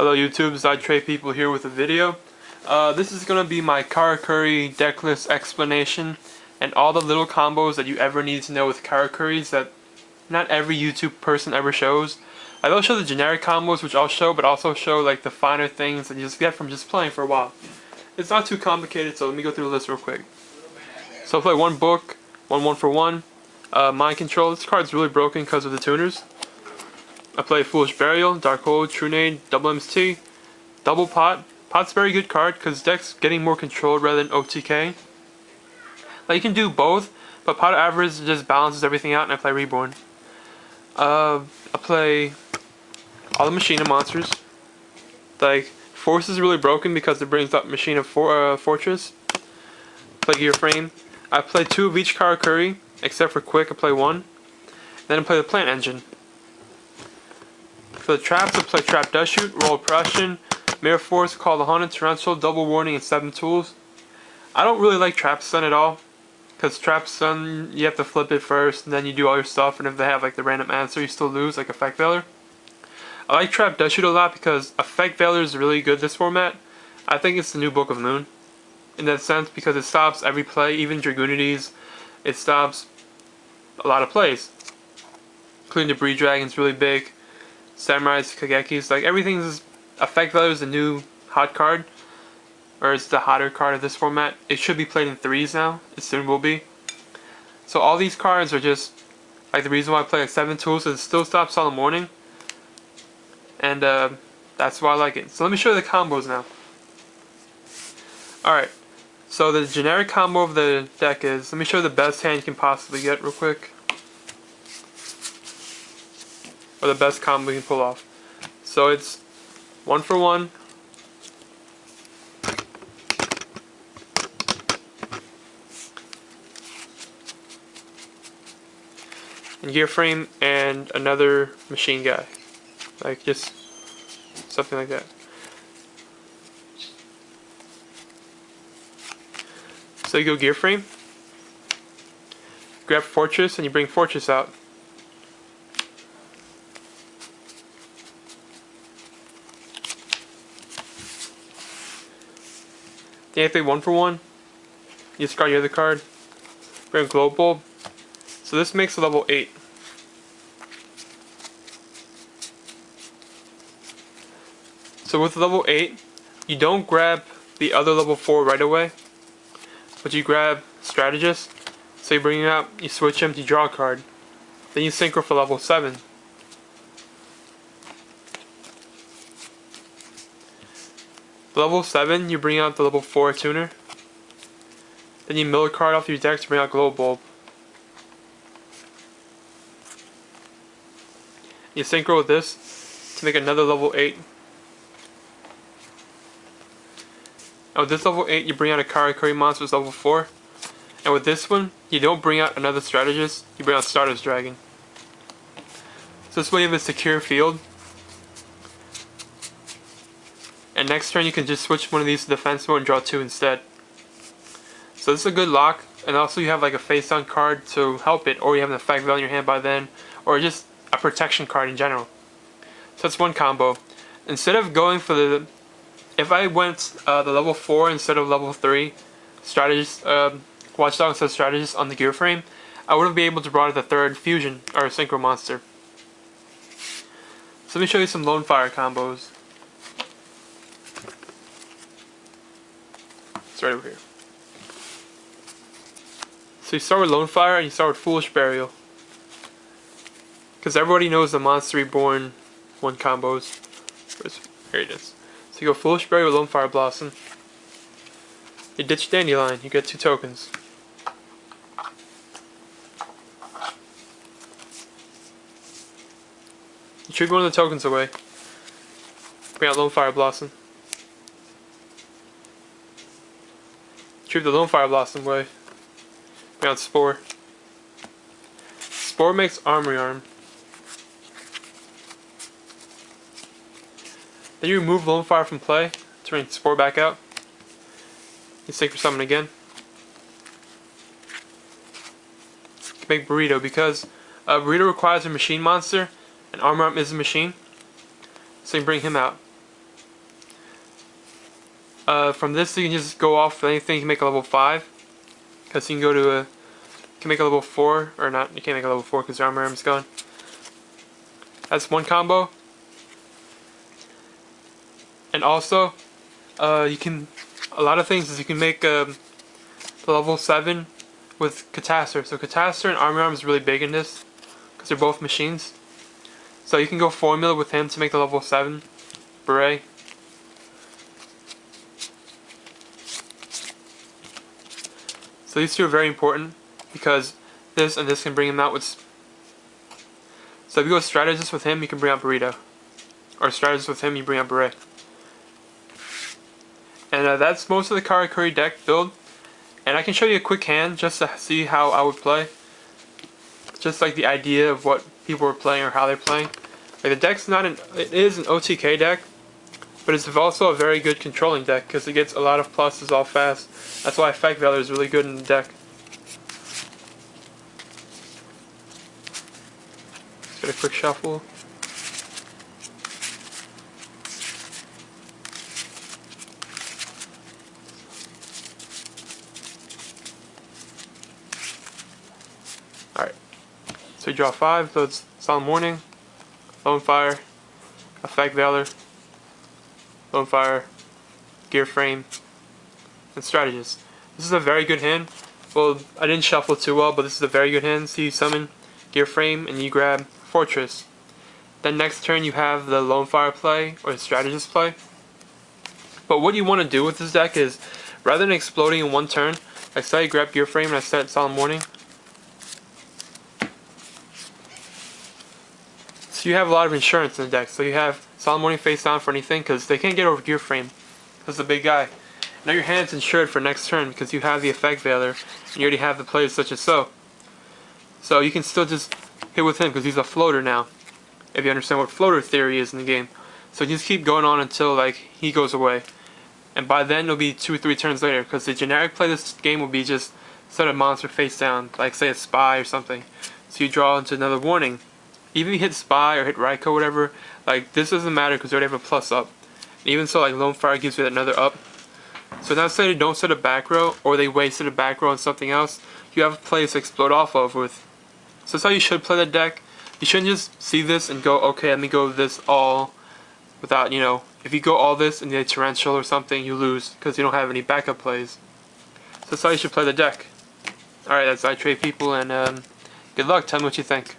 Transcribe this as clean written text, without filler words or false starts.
Hello YouTube, Trade People here with a video. This is going to be my Karakuri deck list explanation and all the little combos that you ever need to know with Karakuris that not every YouTube person ever shows. I will show the generic combos, which I'll show, but also show like the finer things that you just get from just playing for a while. It's not too complicated, so let me go through the list real quick. So I play one book, one for one. Mind Control. This card's really broken because of the tuners. I play Foolish Burial, Dark Hold, Trunade, Double MST, Double Pot. Pot's a very good card because deck's getting more controlled rather than OTK. Like, you can do both, but Pot Average just balances everything out, and I play Reborn. I play all the Machina monsters. Like, Force is really broken because it brings up Machina Fortress. Play Gear Frame. I play 2 of each Karakuri, except for Quick, I play 1. Then I play the Plant Engine. For the traps, I play Trap Dust Shoot, Roll Oppression, Mirror Force, Call the Haunted, Torrential, Double Warning, and 7 tools. I don't really like Trap Stun at all, because Trap Stun, you have to flip it first, and then you do all your stuff, and if they have like the random answer, you still lose, like Effect Veiler. I like Trap Dust Shoot a lot because Effect Veiler is really good this format. I think it's the new Book of Moon, in that sense, because it stops every play, even Dragunities. It stops a lot of plays, including the Breed Dragon's really big. Samurais, Kagekis, like everything's Effect Veiler is the new hot card, or it's the hotter card of this format. It should be played in 3s now. It soon will be. So all these cards are just like the reason why I play like 7 tools. It still stops all the morning, and that's why I like it. So let me show you the combos now. All right. So the generic combo of the deck is. Let me show you the best hand you can possibly get real quick. Or the best combo you can pull off. So it's 1 for 1. And Gear Frame and another machine guy. Like just something like that. So you go Gear Frame, grab Fortress, and you bring Fortress out. Then you play 1 for 1. You discard your other card. Bring Global. So this makes a level 8. So with level 8, you don't grab the other level 4 right away, but you grab Strategist. So you bring him out, you switch him, you draw a card. Then you synchro for level 7. Level 7, you bring out the level 4 tuner. Then you mill a card off your deck to bring out Glow Bulb. You synchro with this to make another level 8. And with this level 8, you bring out a Karakuri monster with level 4. And with this one, you don't bring out another Strategist, you bring out Stardust Dragon. So this way you have a secure field. And next turn you can just switch one of these to defense mode and draw 2 instead. So this is a good lock, and also you have like a face down card to help it, or you have an Effect Veil in your hand by then, or just a protection card in general. So that's one combo. Instead of going for the, if I went the level 4 instead of level 3 strategist, Watchdog instead of strategist on the Gear Frame, I wouldn't be able to bring out the 3rd fusion or synchro monster. So let me show you some Lone Fire combos. Right over here. So you start with Lone Fire and you start with Foolish Burial, because everybody knows the Monster Reborn 1 combos. Here it is. So you go Foolish Burial with Lone Fire Blossom. You ditch Dandelion, you get 2 tokens. You trade one of the tokens away. Bring out Lone Fire Blossom. Trip the Lone Fire Blossom away. Bring out Spore. Spore makes Armory Arm. Then you remove Lone Fire from play to bring Spore back out. You sync for summon again. You can make Burrito because Burrito requires a machine monster, and Armor Arm is a machine. So you bring him out. From this you can just go off anything. You can make a level 5. Because you can go to a... You can make a level 4. Or not, you can't make a level 4 because your armor's gone. That's one combo. And also, you can... A lot of things is you can make the level 7 with Catastor. So Catastor and Arm is really big in this. Because they're both machines. So you can go formula with him to make the level 7 beret. So these two are very important because this and this can bring him out with... So if you go strategist with him, you can bring out burrito. Or strategist with him, you bring out beret. And that's most of the Karakuri deck build. And I can show you a quick hand just to see how I would play. Just like the idea of what people are playing or how they're playing. Like the deck's not an... It is an OTK deck. But it's also a very good controlling deck because it gets a lot of pluses all fast. That's why Effect Valor is really good in the deck. Let's get a quick shuffle. Alright. So you draw 5, so it's Solemn Warning, Lone Fire, Effect Valor, Lone Fire, Gear Frame, and Strategist. This is a very good hand. Well, I didn't shuffle too well, but this is a very good hand. So you summon Gear Frame and you grab Fortress. Then next turn you have the Lone Fire play or the Strategist play. But what you want to do with this deck is, rather than exploding in one turn, I say grab Gear Frame and I set Solemn Warning. So you have a lot of insurance in the deck. So you have Solemn Warning face down for anything because they can't get over Gear Frame. That's a big guy. Now your hand's insured for next turn because you have the Effect Valor and you already have the plays such as so. So you can still just hit with him because he's a floater now. If you understand what floater theory is in the game. So just keep going on until like he goes away. And by then it'll be 2 or 3 turns later because the generic play this game will be just set a monster face down, like say a spy or something. So you draw into another warning. Even if you hit Spy or hit Raikou, whatever, like this doesn't matter because you already have a plus up. And even so, like Lone Fire gives you another up. So now say they don't set a back row or they wasted a back row on something else, you have a place to explode off of with. So that's how you should play the deck. You shouldn't just see this and go, okay, let me go this all without, you know, if you go all this and you hit Torrential or something, you lose because you don't have any backup plays. So that's how you should play the deck. Alright, that's I Trade People, and good luck. Tell me what you think.